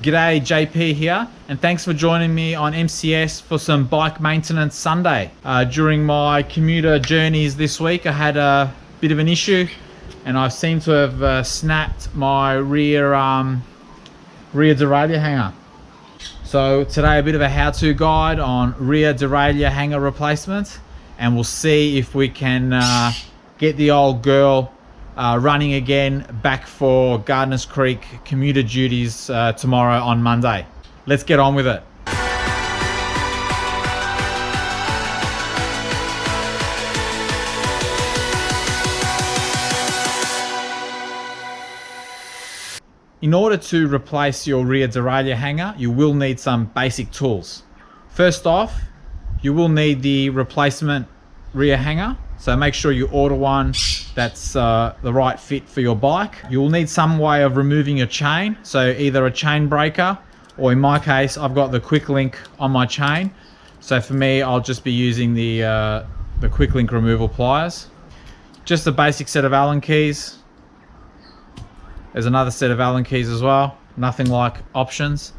G'day, JP here, and thanks for joining me on MCS for some bike maintenance Sunday. During my commuter journeys this week, I had a bit of an issue, and I seem to have snapped my rear derailleur hanger. So today, a bit of a how-to guide on rear derailleur hanger replacement, and we'll see if we can get the old girl running again, back for Gardeners Creek commuter duties tomorrow on Monday. Let's get on with it. In order to replace your rear derailleur hanger, you will need some basic tools. First off, you will need the replacement rear hanger. So make sure you order one that's the right fit for your bike. You will need some way of removing your chain. So either a chain breaker, or in my case, I've got the quick link on my chain. So for me, I'll just be using the quick link removal pliers. Just a basic set of Allen keys. There's another set of Allen keys as well. Nothing like options.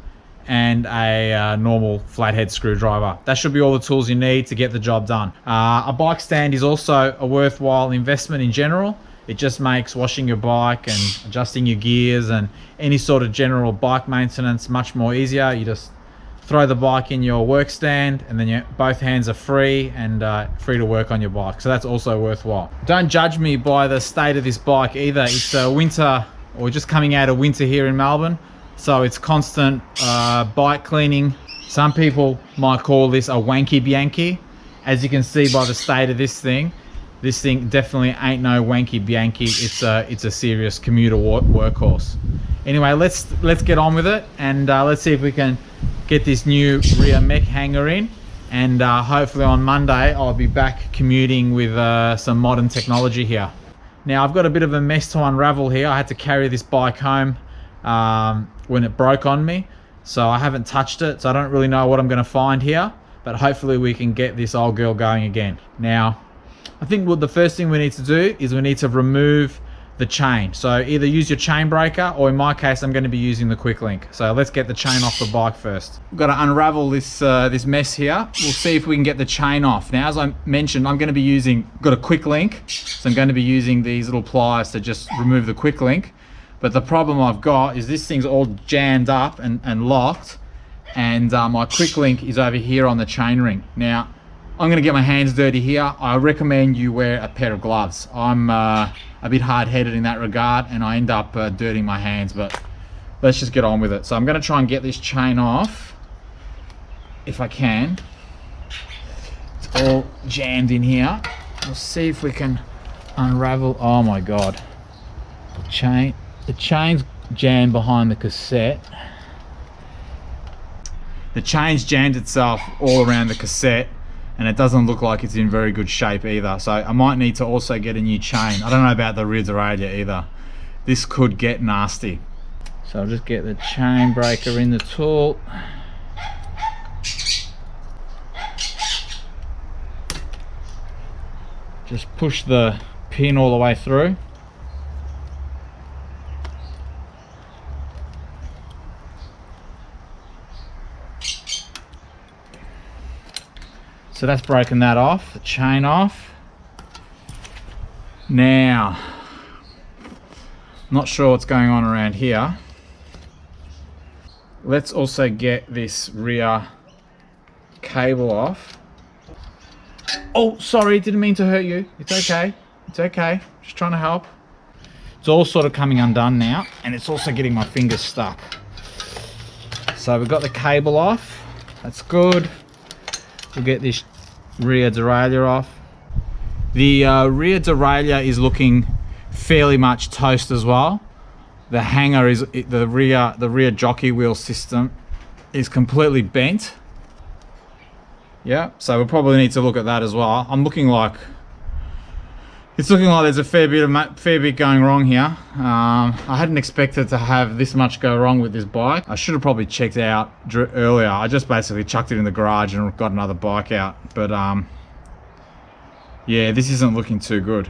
And a normal flathead screwdriver. That should be all the tools you need to get the job done. A bike stand is also a worthwhile investment in general. It just makes washing your bike and adjusting your gears and any sort of general bike maintenance much more easier. You just throw the bike in your work stand, and then both hands are free and free to work on your bike. So that's also worthwhile. Don't judge me by the state of this bike either. It's a winter, or just coming out of winter here in Melbourne. So it's constant bike cleaning. Some people might call this a wanky bianchi. As you can see by the state of this thing definitely ain't no wanky bianchi. It's a serious commuter workhorse. Anyway, let's get on with it, and let's see if we can get this new rear mech hanger in, and hopefully on Monday I'll be back commuting with some modern technology here. Now I've got a bit of a mess to unravel here. I had to carry this bike home when it broke on me, so I haven't touched it, so I don't really know what I'm going to find here, but hopefully we can get this old girl going again. Now I think the first thing we need to do is we need to remove the chain. So either use your chain breaker, or in my case I'm going to be using the quick link. So let's get the chain off the bike first. We've got to unravel this this mess here. We'll see if we can get the chain off. Now, as I mentioned, I'm going to be got a quick link, so I'm going to be using these little pliers to just remove the quick link. But the problem I've got is this thing's all jammed up and locked, and my quick link is over here on the chain ring. Now, I'm gonna get my hands dirty here. I recommend you wear a pair of gloves. I'm a bit hard-headed in that regard, and I end up dirtying my hands, but let's just get on with it. So I'm gonna try and get this chain off, if I can. It's all jammed in here. We'll see if we can unravel. Oh my God, the chain's jammed behind the cassette. The chain's jammed itself all around the cassette, and it doesn't look like it's in very good shape either. So I might need to also get a new chain. I don't know about the rear derailleur either. This could get nasty. So I'll just get the chain breaker in the tool. Just push the pin all the way through. So that's broken that off, the chain off. Now, not sure what's going on around here. Let's also get this rear cable off. Oh, sorry, didn't mean to hurt you. It's okay, it's okay, just trying to help. It's all sort of coming undone now, and it's also getting my fingers stuck. So we've got the cable off, that's good. We'll get this rear derailleur off. The rear derailleur is looking fairly much toast as well. The hanger is the rear jockey wheel system is completely bent. Yeah, so we'll probably need to look at that as well. It's looking like there's a fair bit going wrong here. I hadn't expected to have this much go wrong with this bike. I should have probably checked out earlier. I just basically chucked it in the garage and got another bike out. But yeah, this isn't looking too good.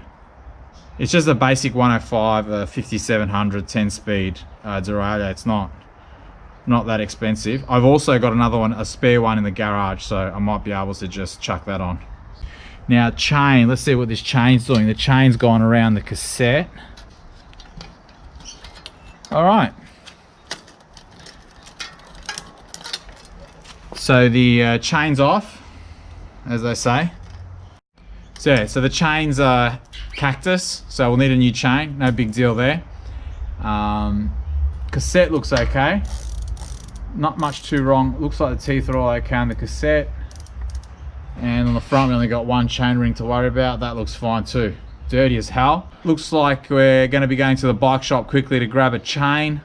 It's just a basic 105, 5700, 10 speed derailleur. It's not not that expensive. I've also got another one, a spare one in the garage, so I might be able to just chuck that on. Now chain, let's see what this chain's doing. The chain's gone around the cassette. All right. So the chain's off, as they say. So yeah, so the chain's cactus, so we'll need a new chain, no big deal there. Cassette looks okay. Not much too wrong. Looks like the teeth are all okay on the cassette. And on the front we only got one chain ring to worry about. That looks fine too. Dirty as hell. Looks like we're going to be going to the bike shop quickly to grab a chain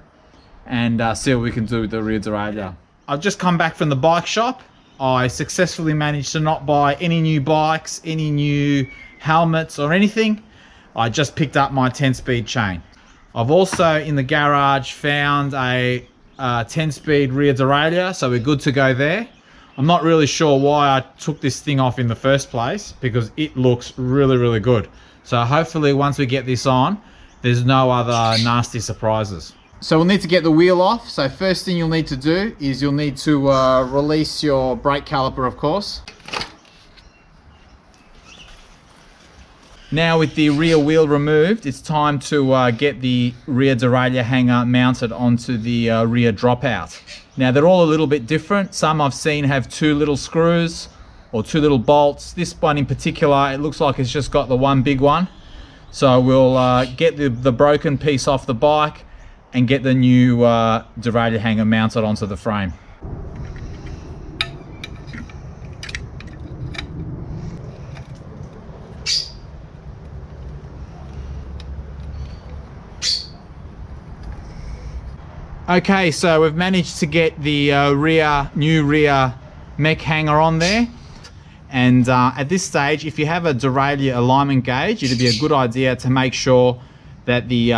and see what we can do with the rear derailleur. I've just come back from the bike shop. I successfully managed to not buy any new bikes, any new helmets or anything. I just picked up my 10-speed chain. I've also in the garage found a 10-speed rear derailleur, so we're good to go there. I'm not really sure why I took this thing off in the first place because it looks really, really good. So hopefully once we get this on, there's no other nasty surprises. So we'll need to get the wheel off. So first thing you'll need to do is you'll need to release your brake caliper, of course. Now with the rear wheel removed, it's time to get the rear derailleur hanger mounted onto the rear dropout. Now they're all a little bit different. Some I've seen have 2 little screws or 2 little bolts. This one in particular, it looks like it's just got the one big one. So we'll get the broken piece off the bike and get the new derailleur hanger mounted onto the frame. Okay, so we've managed to get the new rear mech hanger on there. And at this stage, if you have a derailleur alignment gauge, it'd be a good idea to make sure that the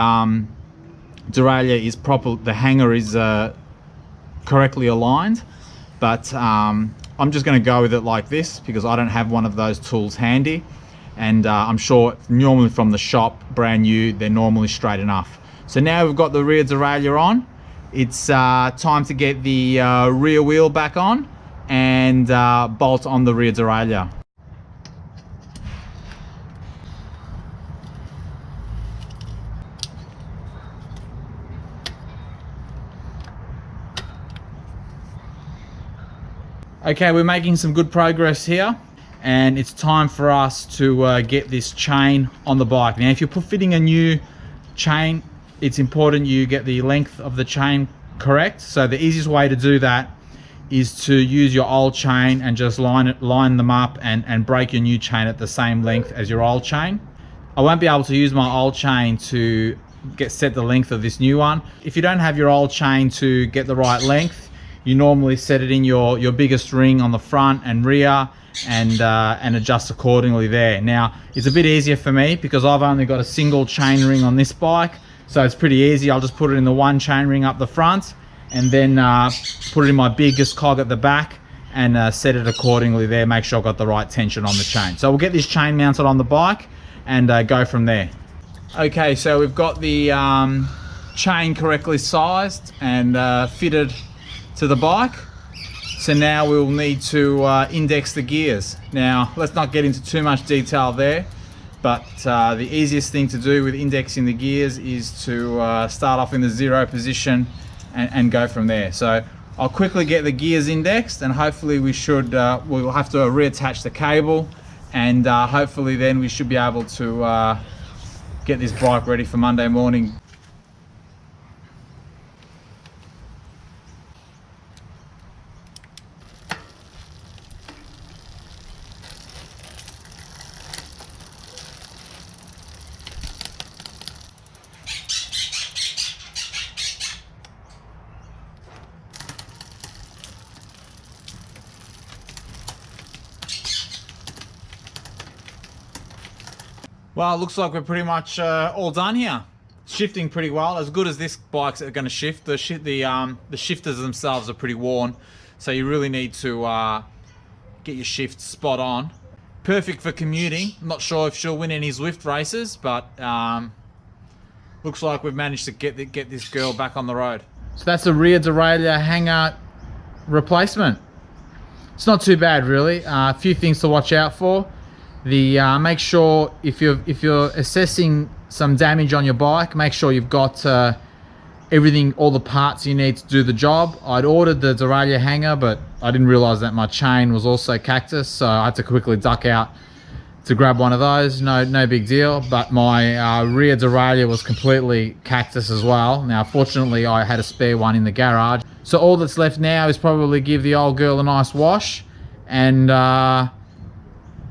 derailleur is proper, the hanger is correctly aligned. But I'm just going to go with it like this because I don't have one of those tools handy. And I'm sure normally from the shop, brand new, they're normally straight enough. So now we've got the rear derailleur on. It's time to get the rear wheel back on and bolt on the rear derailleur. Okay, we're making some good progress here and it's time for us to get this chain on the bike. Now if you're fitting a new chain, it's important you get the length of the chain correct. So the easiest way to do that is to use your old chain and just line them up and break your new chain at the same length as your old chain. I won't be able to use my old chain to set the length of this new one. If you don't have your old chain to get the right length, you normally set it in your biggest ring on the front and rear and adjust accordingly there. Now it's a bit easier for me because I've only got a single chain ring on this bike. So it's pretty easy. I'll just put it in the one chain ring up the front and then put it in my biggest cog at the back and set it accordingly there. Make sure I've got the right tension on the chain. So we'll get this chain mounted on the bike and go from there. Okay, so we've got the chain correctly sized and fitted to the bike. So now we'll need to index the gears. Now let's not get into too much detail there. But the easiest thing to do with indexing the gears is to start off in the 0 position and go from there. So I'll quickly get the gears indexed and hopefully we'll have to reattach the cable and hopefully then we should be able to get this bike ready for Monday morning. Well, it looks like we're pretty much all done here. Shifting pretty well, as good as this bike's going to shift. The shifters themselves are pretty worn, so you really need to get your shift spot on. Perfect for commuting. I'm not sure if she'll win any Zwift races, but looks like we've managed to get this girl back on the road. So that's a rear derailleur hanger replacement. It's not too bad, really. A few things to watch out for. Make sure if you're assessing some damage on your bike, make sure you've got everything, all the parts you need to do the job. I'd ordered the derailleur hanger, but I didn't realize that my chain was also cactus, so I had to quickly duck out to grab one of those. No big deal. But my rear derailleur was completely cactus as well. Now, fortunately, I had a spare one in the garage. So all that's left now is probably give the old girl a nice wash and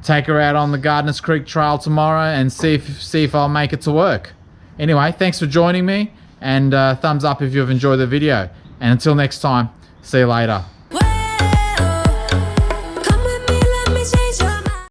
take her out on the Gardeners Creek Trail tomorrow and see if I'll make it to work. Anyway, thanks for joining me, and thumbs up if you've enjoyed the video. And until next time, see you later.